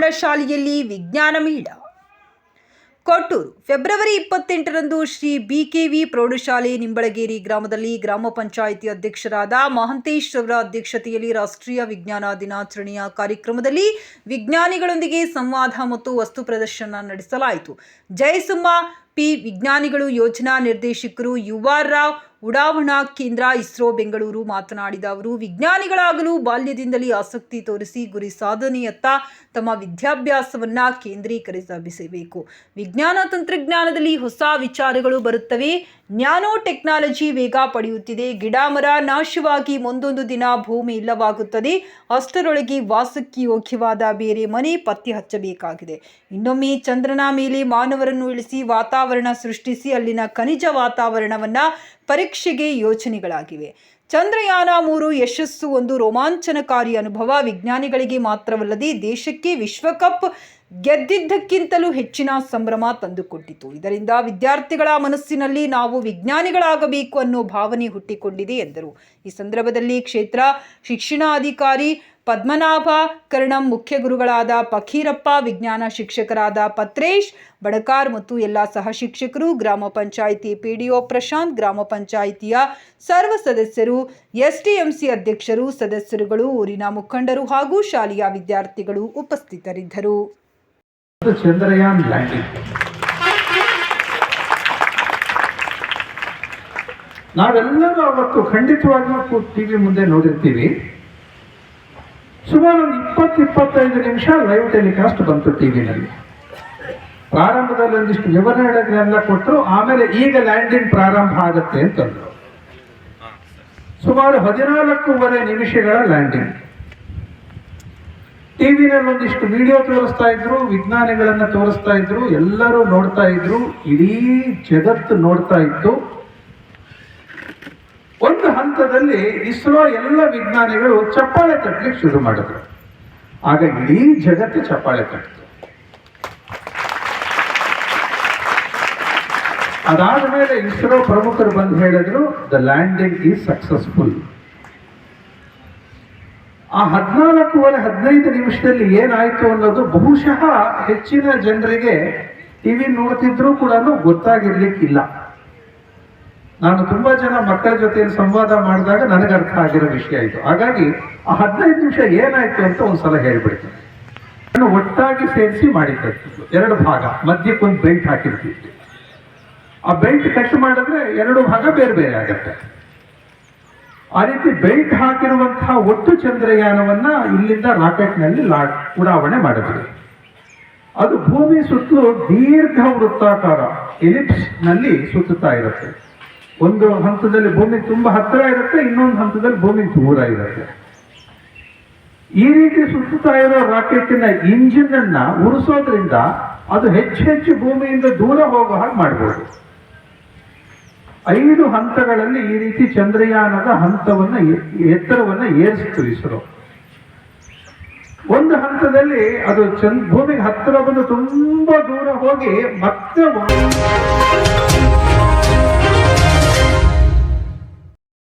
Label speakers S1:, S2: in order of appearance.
S1: ಪ್ರೌಢಶಾಲೆಯಲ್ಲಿ ವಿಜ್ಞಾನ ಮೇಳ. ಕೊಟ್ಟೂರು ಫೆಬ್ರವರಿ 28ರಂದು ಶ್ರೀ ಬಿಕೆವಿ ಪ್ರೌಢಶಾಲೆ ನಿಂಬಳಗೇರಿ ಗ್ರಾಮದಲ್ಲಿ ಗ್ರಾಮ ಪಂಚಾಯಿತಿ ಅಧ್ಯಕ್ಷರಾದ ಮಹಂತೇಶ್ ಅವರ ಅಧ್ಯಕ್ಷತೆಯಲ್ಲಿ ರಾಷ್ಟ್ರೀಯ ವಿಜ್ಞಾನ ದಿನಾಚರಣೆಯ ಕಾರ್ಯಕ್ರಮದಲ್ಲಿ ವಿಜ್ಞಾನಿಗಳೊಂದಿಗೆ ಸಂವಾದ ಮತ್ತು ವಸ್ತು ಪ್ರದರ್ಶನ ನಡೆಸಲಾಯಿತು. ಜಯಸುಮ್ಮ ಪಿ ವಿಜ್ಞಾನಿಗಳು ಯೋಜನಾ ನಿರ್ದೇಶಕರು UR ರಾವ್ ಉಡಾವಣಾ ಕೇಂದ್ರ ಇಸ್ರೋ ಬೆಂಗಳೂರು ಮಾತನಾಡಿದ ಅವರು, ವಿಜ್ಞಾನಿಗಳಾಗಲು ಬಾಲ್ಯದಿಂದಲೇ ಆಸಕ್ತಿ ತೋರಿಸಿ ಗುರಿ ಸಾಧನೆಯತ್ತ ತಮ್ಮ ವಿದ್ಯಾಭ್ಯಾಸವನ್ನ ಕೇಂದ್ರೀಕರಿಸಬೇಕು. ವಿಜ್ಞಾನ ತಂತ್ರಜ್ಞಾನದಲ್ಲಿ ಹೊಸ ವಿಚಾರಗಳು ಬರುತ್ತವೆ. ನ್ಯಾನೋ ಟೆಕ್ನಾಲಜಿ ವೇಗ ಪಡೆಯುತ್ತಿದೆ. ಗಿಡ ಮರ ನಾಶವಾಗಿ ಮುಂದೊಂದು ದಿನ ಭೂಮಿ ಇಲ್ಲವಾಗುತ್ತದೆ. ಅಷ್ಟರೊಳಗೆ ವಾಸಕ್ಕೆ ಯೋಗ್ಯವಾದ ಬೇರೆ ಮನೆ ಪತ್ತೆ ಹಚ್ಚಬೇಕಾಗಿದೆ. ಇನ್ನೊಮ್ಮೆ ಚಂದ್ರನ ಮೇಲೆ ಮಾನವರನ್ನು ಇಳಿಸಿ ವಾತಾವರಣ ಸೃಷ್ಟಿಸಿ ಅಲ್ಲಿನ ಖನಿಜ ವಾತಾವರಣವನ್ನ ಪರೀಕ್ಷೆಗೆ ಯೋಜನೆಗಳಾಗಿವೆ. ಚಂದ್ರಯಾನ 3 ಯಶಸ್ಸು ಒಂದು ರೋಮಾಂಚನಕಾರಿ ಅನುಭವ. ವಿಜ್ಞಾನಿಗಳಿಗೆ ಮಾತ್ರವಲ್ಲದೆ ದೇಶಕ್ಕೆ ವಿಶ್ವಕಪ್ ಗೆದ್ದಿದ್ದಕ್ಕಿಂತಲೂ ಹೆಚ್ಚಿನ ಸಂಭ್ರಮ ತಂದುಕೊಟ್ಟಿತು. ಇದರಿಂದ ವಿದ್ಯಾರ್ಥಿಗಳ ಮನಸ್ಸಿನಲ್ಲಿ ನಾವು ವಿಜ್ಞಾನಿಗಳಾಗಬೇಕು ಅನ್ನೋ ಭಾವನೆ ಹುಟ್ಟಿಕೊಂಡಿದೆ ಎಂದರು. ಈ ಸಂದರ್ಭದಲ್ಲಿ ಕ್ಷೇತ್ರ ಶಿಕ್ಷಣಾಧಿಕಾರಿ ಪದ್ಮನಾಭ ಕರ್ಣಂ, ಮುಖ್ಯ ಗುರುಗಳಾದ ಫಕೀರಪ್ಪ, ವಿಜ್ಞಾನ ಶಿಕ್ಷಕರಾದ ಪತ್ರೇಶ್ ಬಡಕಾರ್ ಮತ್ತು ಎಲ್ಲ ಸಹ ಶಿಕ್ಷಕರು, ಗ್ರಾಮ ಪಂಚಾಯಿತಿ PDO ಪ್ರಶಾಂತ್, ಗ್ರಾಮ ಪಂಚಾಯಿತಿಯ ಸರ್ವ ಸದಸ್ಯರು, STMC ಅಧ್ಯಕ್ಷರು, ಸದಸ್ಯರುಗಳು, ಊರಿನ ಮುಖಂಡರು ಹಾಗೂ ಶಾಲೆಯ ವಿದ್ಯಾರ್ಥಿಗಳು ಉಪಸ್ಥಿತರಿದ್ದರು.
S2: ಚಂದ್ರಯಾನ್ ಲ್ಯಾಂಡಿಂಗ್ ನಾವೆಲ್ಲರೂ ಅವತ್ತು ಖಂಡಿತವಾಗಿಯೂ ಟಿವಿ ಮುಂದೆ ನೋಡಿರ್ತೀವಿ. ಸುಮಾರು 20-25 ನಿಮಿಷ ಲೈವ್ ಟೆಲಿಕಾಸ್ಟ್ ಬಂತು ಟಿವಿನಲ್ಲಿ. ಪ್ರಾರಂಭದಲ್ಲಿ ಒಂದಿಷ್ಟು ವಿವರಣೆಗಳನ್ನೆಲ್ಲ ಕೊಟ್ಟರು. ಆಮೇಲೆ ಈಗ ಲ್ಯಾಂಡಿಂಗ್ ಪ್ರಾರಂಭ ಆಗುತ್ತೆ ಅಂತಂದ್ರು. ಸುಮಾರು 14.5 ನಿಮಿಷಗಳ ಲ್ಯಾಂಡಿಂಗ್. ಟಿವಿನಲ್ಲಿ ಒಂದಿಷ್ಟು ವಿಡಿಯೋ ತೋರಿಸ್ತಾ ಇದ್ರು, ವಿಜ್ಞಾನಿಗಳನ್ನ ತೋರಿಸ್ತಾ ಇದ್ರು, ಎಲ್ಲರೂ ನೋಡ್ತಾ ಇದ್ರು, ಇಡೀ ಜಗತ್ತು ನೋಡ್ತಾ ಇತ್ತು. ಒಂದು ಹಂತದಲ್ಲಿ ಇಸ್ರೋ ಎಲ್ಲ ವಿಜ್ಞಾನಿಗಳು ಚಪ್ಪಾಳೆ ತಟ್ಟಲಿಕ್ಕೆ ಶುರು ಮಾಡಿದ್ರು. ಆಗ ಇಡೀ ಜಗತ್ತು ಚಪ್ಪಾಳೆ ತಟ್ಟಿತು. ಅದಾದ ಮೇಲೆ ಇಸ್ರೋ ಪ್ರಮುಖರು ಬಂದು ಹೇಳಿದ್ರು, ದ ಲ್ಯಾಂಡಿಂಗ್ ಈಸ್ ಸಕ್ಸಸ್ಫುಲ್. ಆ 14-15 ನಿಮಿಷದಲ್ಲಿ ಏನಾಯ್ತು ಅನ್ನೋದು ಬಹುಶಃ ಹೆಚ್ಚಿನ ಜನರಿಗೆ ಟಿವಿ ನೋಡ್ತಿದ್ರು ಕೂಡ ಗೊತ್ತಾಗಿರ್ಲಿಕ್ಕಿಲ್ಲ. ನಾನು ತುಂಬಾ ಜನ ಮಕ್ಕಳ ಜೊತೆ ಸಂವಾದ ಮಾಡಿದಾಗ ನನಗೆ ಅರ್ಥ ಆಗಿರೋ ವಿಷಯ ಇದು. ಹಾಗಾಗಿ ಆ 15 ನಿಮಿಷ ಏನಾಯ್ತು ಅಂತ ಒಂದ್ಸಲ ಹೇಳ್ಬಿಡ್ತೀನಿ. ನಾನು ಒಟ್ಟಾಗಿ ಸೇರಿಸಿ ಮಾಡಿದ್ದು 2 ಭಾಗ, ಮಧ್ಯಕ್ಕೊಂದು ಬೆಲ್ಟ್ ಹಾಕಿರ್ತಿದ್ವಿ. ಆ ಬೆಲ್ಟ್ ಕಟ್ ಮಾಡಿದ್ರೆ 2 ಭಾಗ ಬೇರೆ ಬೇರೆ ಆಗತ್ತೆ. ಆ ರೀತಿ ಬೆಲ್ಟ್ ಹಾಕಿರುವಂತಹ ಒಟ್ಟು ಚಂದ್ರಯಾನವನ್ನ ಇಲ್ಲಿಂದ ರಾಕೆಟ್ನಲ್ಲಿ ಉಡಾವಣೆ ಮಾಡಿದ್ವಿ. ಅದು ಭೂಮಿ ಸುತ್ತಲೂ ದೀರ್ಘ ವೃತ್ತಾಕಾರ ಎಲಿಪ್ಸ್ ನಲ್ಲಿ ಸುತ್ತುತ್ತಾ ಇರುತ್ತೆ. ಒಂದು ಹಂತದಲ್ಲಿ ಭೂಮಿ ತುಂಬಾ ಹತ್ತಿರ ಇರುತ್ತೆ, ಇನ್ನೊಂದು ಹಂತದಲ್ಲಿ ಭೂಮಿ ದೂರ ಇರುತ್ತೆ. ಈ ರೀತಿ ಸುತ್ತುತ್ತಾ ಇರೋ ರಾಕೆಟಿನ ಇಂಜಿನ್ ಅನ್ನ ಉರಿಸೋದ್ರಿಂದ ಅದು ಹೆಚ್ಚು ಭೂಮಿಯಿಂದ ದೂರ ಹೋಗೋ ಹಾಗೆ ಮಾಡಬಹುದು. 5 ಹಂತಗಳಲ್ಲಿ ಈ ರೀತಿ ಚಂದ್ರಯಾನದ ಎತ್ತರವನ್ನ ಏರಿಸಿತು ಇಸ್ರೋ. ಒಂದು ಹಂತದಲ್ಲಿ ಅದು ಭೂಮಿಗೆ ಹತ್ತಿರ ಬಂದು ತುಂಬಾ ದೂರ ಹೋಗಿ ಮತ್ತೆ